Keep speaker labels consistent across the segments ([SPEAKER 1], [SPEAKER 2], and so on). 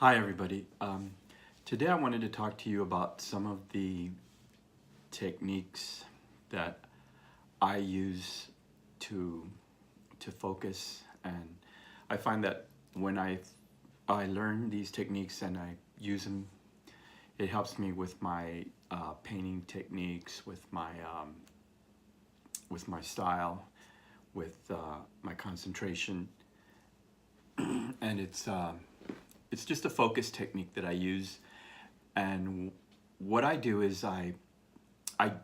[SPEAKER 1] Hi everybody. Today I wanted to talk to you about some of the techniques that I use to focus, and I find that when I learn these techniques and I use them, it helps me with my painting techniques, with my style, with my concentration, and it's just a focus technique that I use. And what I do is I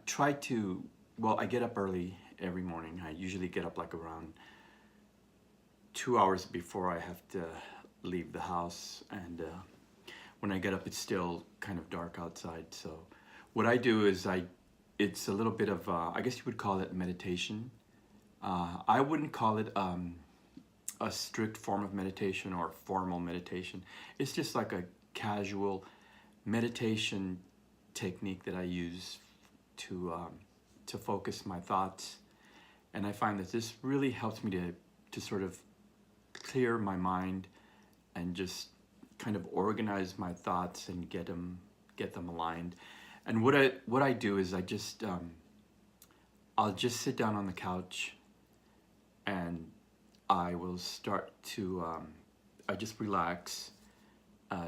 [SPEAKER 1] try to, well, I get up early every morning. I usually get up like around 2 hours before I have to leave the house, and when I get up it's still kind of dark outside. So what I do is it's a little bit of I guess you would call it meditation. I wouldn't call it a strict form of meditation or formal meditation. It's just like a casual meditation technique that I use to focus my thoughts. And I find that this really helps me to sort of clear my mind and just kind of organize my thoughts and get them aligned. And what I do is I'll just sit down on the couch, and I will start to I just relax.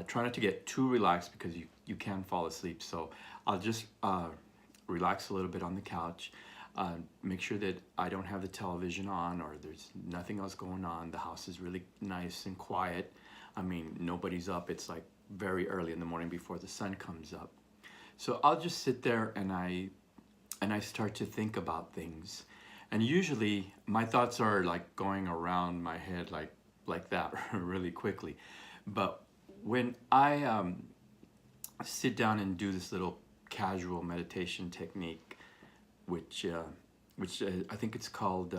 [SPEAKER 1] Try not to get too relaxed because you can fall asleep. So I'll just relax a little bit on the couch. Make sure that I don't have the television on or there's nothing else going on. The house is really nice and quiet. I mean, nobody's up. It's like very early in the morning before the sun comes up. So I'll just sit there and I start to think about things. And usually my thoughts are like going around my head like that really quickly. But when I sit down and do this little casual meditation technique, which I think it's called,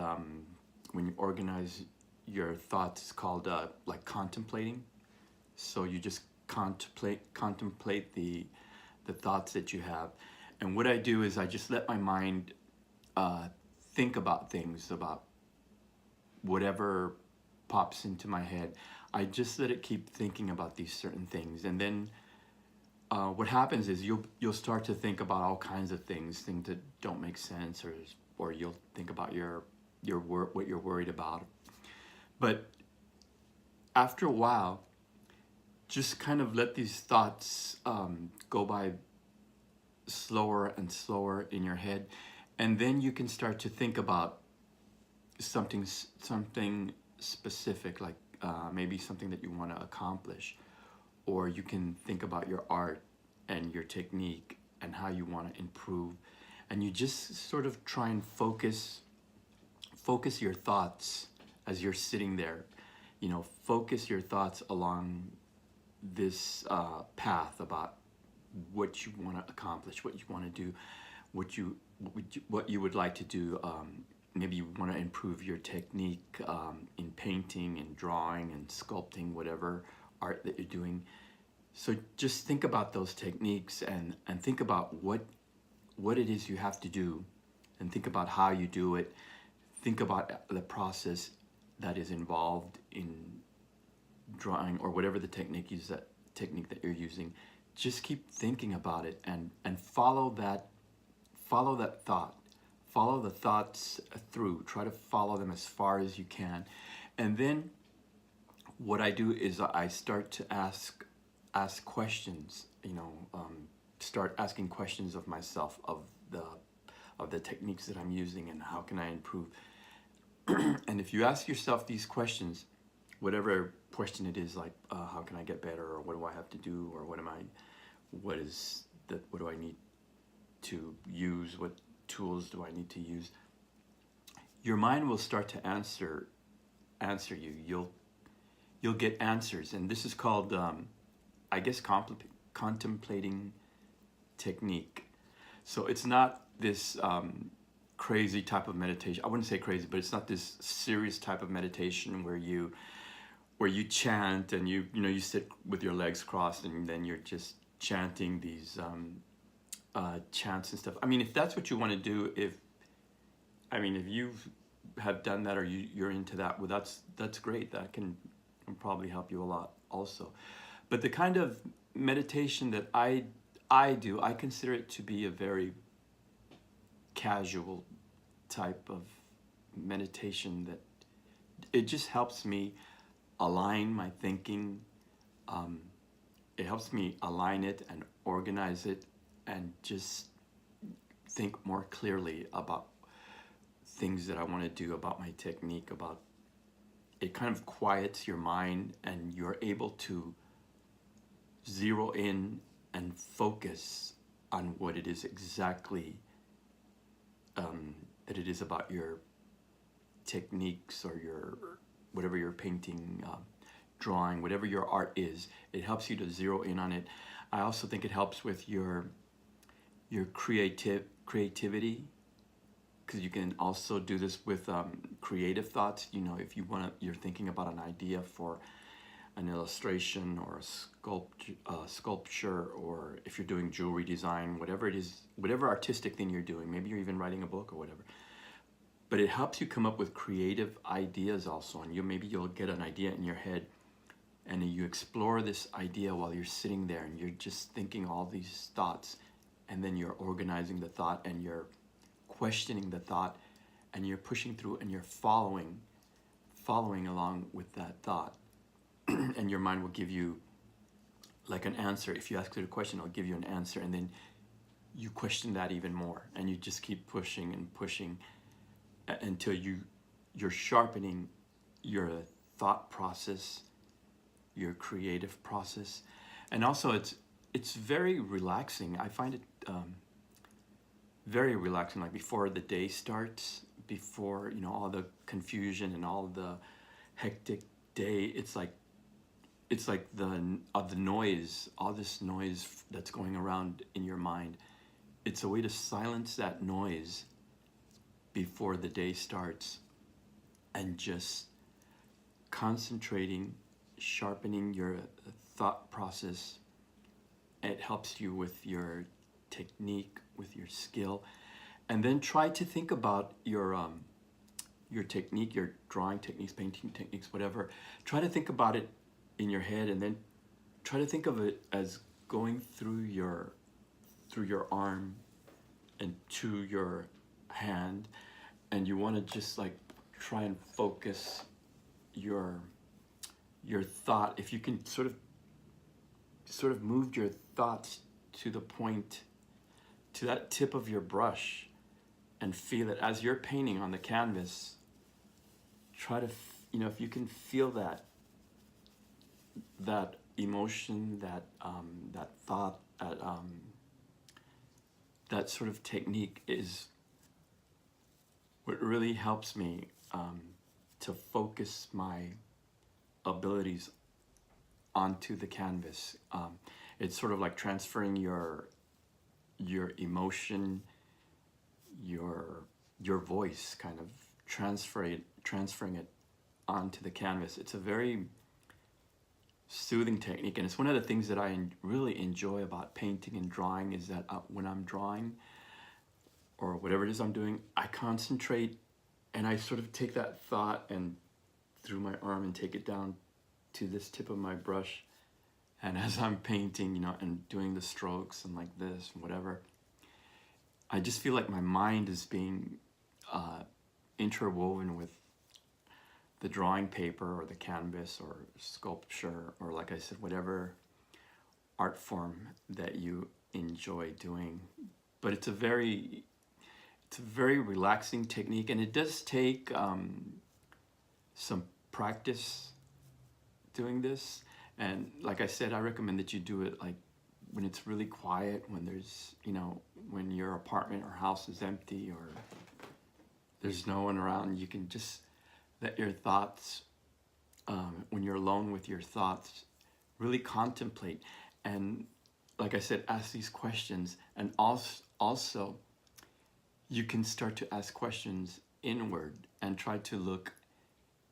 [SPEAKER 1] when you organize your thoughts, it's called like contemplating. So you just contemplate the thoughts that you have. And what I do is I just let my mind think about things, about whatever pops into my head. I just let it keep thinking about these certain things, and then what happens is you'll start to think about all kinds of things that don't make sense, or you'll think about what you're worried about. But after a while, just kind of let these thoughts go by slower and slower in your head, and then you can start to think about something specific, like maybe something that you want to accomplish, or you can think about your art and your technique and how you want to improve, and you just sort of try and focus your thoughts as you're sitting there. Focus your thoughts along this path about what you want to accomplish, what you want to do, what you would like to do. Maybe you want to improve your technique in painting and drawing and sculpting, whatever art that you're doing. So just think about those techniques and think about what it is you have to do, and think about how you do it. Think about the process that is involved in drawing or whatever the technique that you're using. Just keep thinking about it and follow that thought. Follow the thoughts through. Try to follow them as far as you can. And then what I do is I start to ask questions, start asking questions of myself, of the techniques that I'm using, and how can I improve. And if you ask yourself these questions, whatever question it is, like how can I get better, or what do I have to do, or what do I need to use, what tools do I need to use, your mind will start to answer you. You'll get answers, and this is called I guess contemplating technique. So it's not this crazy type of meditation. I wouldn't say crazy, but it's not this serious type of meditation where you chant and you sit with your legs crossed and then you're just chanting these chants and stuff. I mean, if that's what you want to do, if you have done that, or you're into that, well, that's great. That can probably help you a lot also. But the kind of meditation that I do, I consider it to be a very casual type of meditation that it just helps me align my thinking. Um, it helps me align it and organize it and just think more clearly about things that I want to do, about my technique, about it kind of quiets your mind and you're able to zero in and focus on what it is exactly that it is about your techniques or your whatever you're painting, drawing, whatever your art is. It helps you to zero in on it. I also think it helps with your creativity, because you can also do this with creative thoughts. You know, if you're thinking about an idea for an illustration or a sculpture, or if you're doing jewelry design, whatever it is, whatever artistic thing you're doing, maybe you're even writing a book or whatever. But it helps you come up with creative ideas also, and maybe you'll get an idea in your head, and you explore this idea while you're sitting there, and you're just thinking all these thoughts, and then you're organizing the thought, and you're questioning the thought, and you're pushing through, and you're following along with that thought. And your mind will give you like an answer. If you ask it a question, it'll give you an answer, and then you question that even more, and you just keep pushing and pushing until you're sharpening your thought process, your creative process. And also it's very relaxing. I find it very relaxing, like before the day starts, before all the confusion and all the hectic day. It's like the noise, all this noise that's going around in your mind. It's a way to silence that noise before the day starts, and just concentrating, sharpening your thought process. It helps you with your technique, with your skill. And then try to think about your technique, your drawing techniques, painting techniques, whatever. Try to think about it in your head, and then try to think of it as going through your arm and to your hand, and you want to just like try and focus your thought. If you can sort of move your thoughts to the point, to that tip of your brush, and feel it as you're painting on the canvas. Try to if you can feel that emotion, that thought, that sort of technique is what really helps me to focus my abilities onto the canvas. It's sort of like transferring your emotion, your voice, kind of transferring it onto the canvas. It's a very soothing technique, and it's one of the things that I really enjoy about painting and drawing, is that when I'm drawing or whatever it is I'm doing, I concentrate, and I sort of take that thought and through my arm and take it down to this tip of my brush. And as I'm painting, and doing the strokes and like this and whatever, I just feel like my mind is being interwoven with the drawing paper or the canvas or sculpture, or like I said, whatever art form that you enjoy doing. But it's a very relaxing technique, and it does take some practice doing this. And like I said, I recommend that you do it like when it's really quiet, when there's, when your apartment or house is empty or there's no one around. You can just let your thoughts, when you're alone with your thoughts, really contemplate. And like I said, ask these questions. And also you can start to ask questions inward and try to look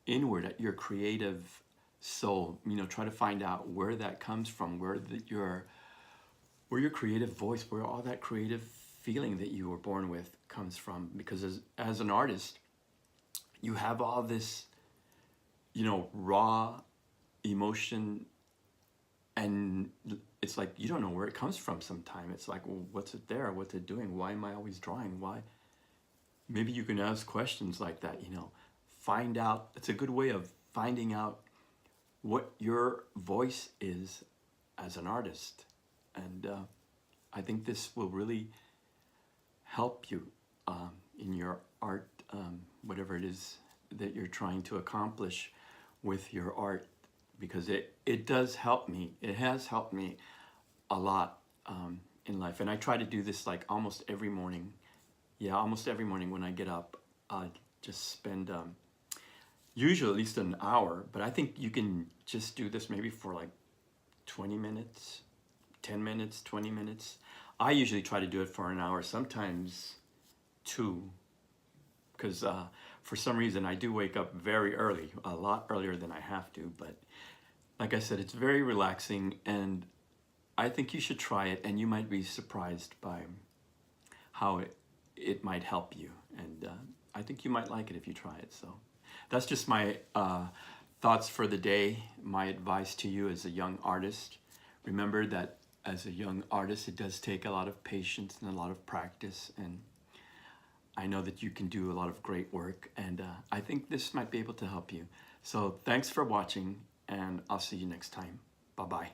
[SPEAKER 1] inward at your creative soul. Try to find out where that comes from, where your creative voice, where all that creative feeling that you were born with comes from. Because as an artist, you have all this, raw emotion and it's like you don't know where it comes from sometime. It's like, well, what's it there? What's it doing? Why am I always drawing? Why? Maybe you can ask questions like that, you know. Find out. It's a good way of finding out what your voice is as an artist. And I think this will really help you in your art, whatever it is that you're trying to accomplish with your art, because it does help me. It has helped me a lot in life. And I try to do this like almost every morning. Yeah, almost every morning when I get up, I just spend usually at least an hour, but I think you can just do this maybe for like 20 minutes, 10 minutes, 20 minutes. I usually try to do it for an hour, sometimes two, because for some reason I do wake up very early, a lot earlier than I have to. But like I said, it's very relaxing, and I think you should try it, and you might be surprised by how it might help you. And I think you might like it if you try it. So that's just my thoughts for the day. My advice to you as a young artist: remember that as a young artist, it does take a lot of patience and a lot of practice. And I know that you can do a lot of great work, and I think this might be able to help you. So thanks for watching, and I'll see you next time. Bye-bye.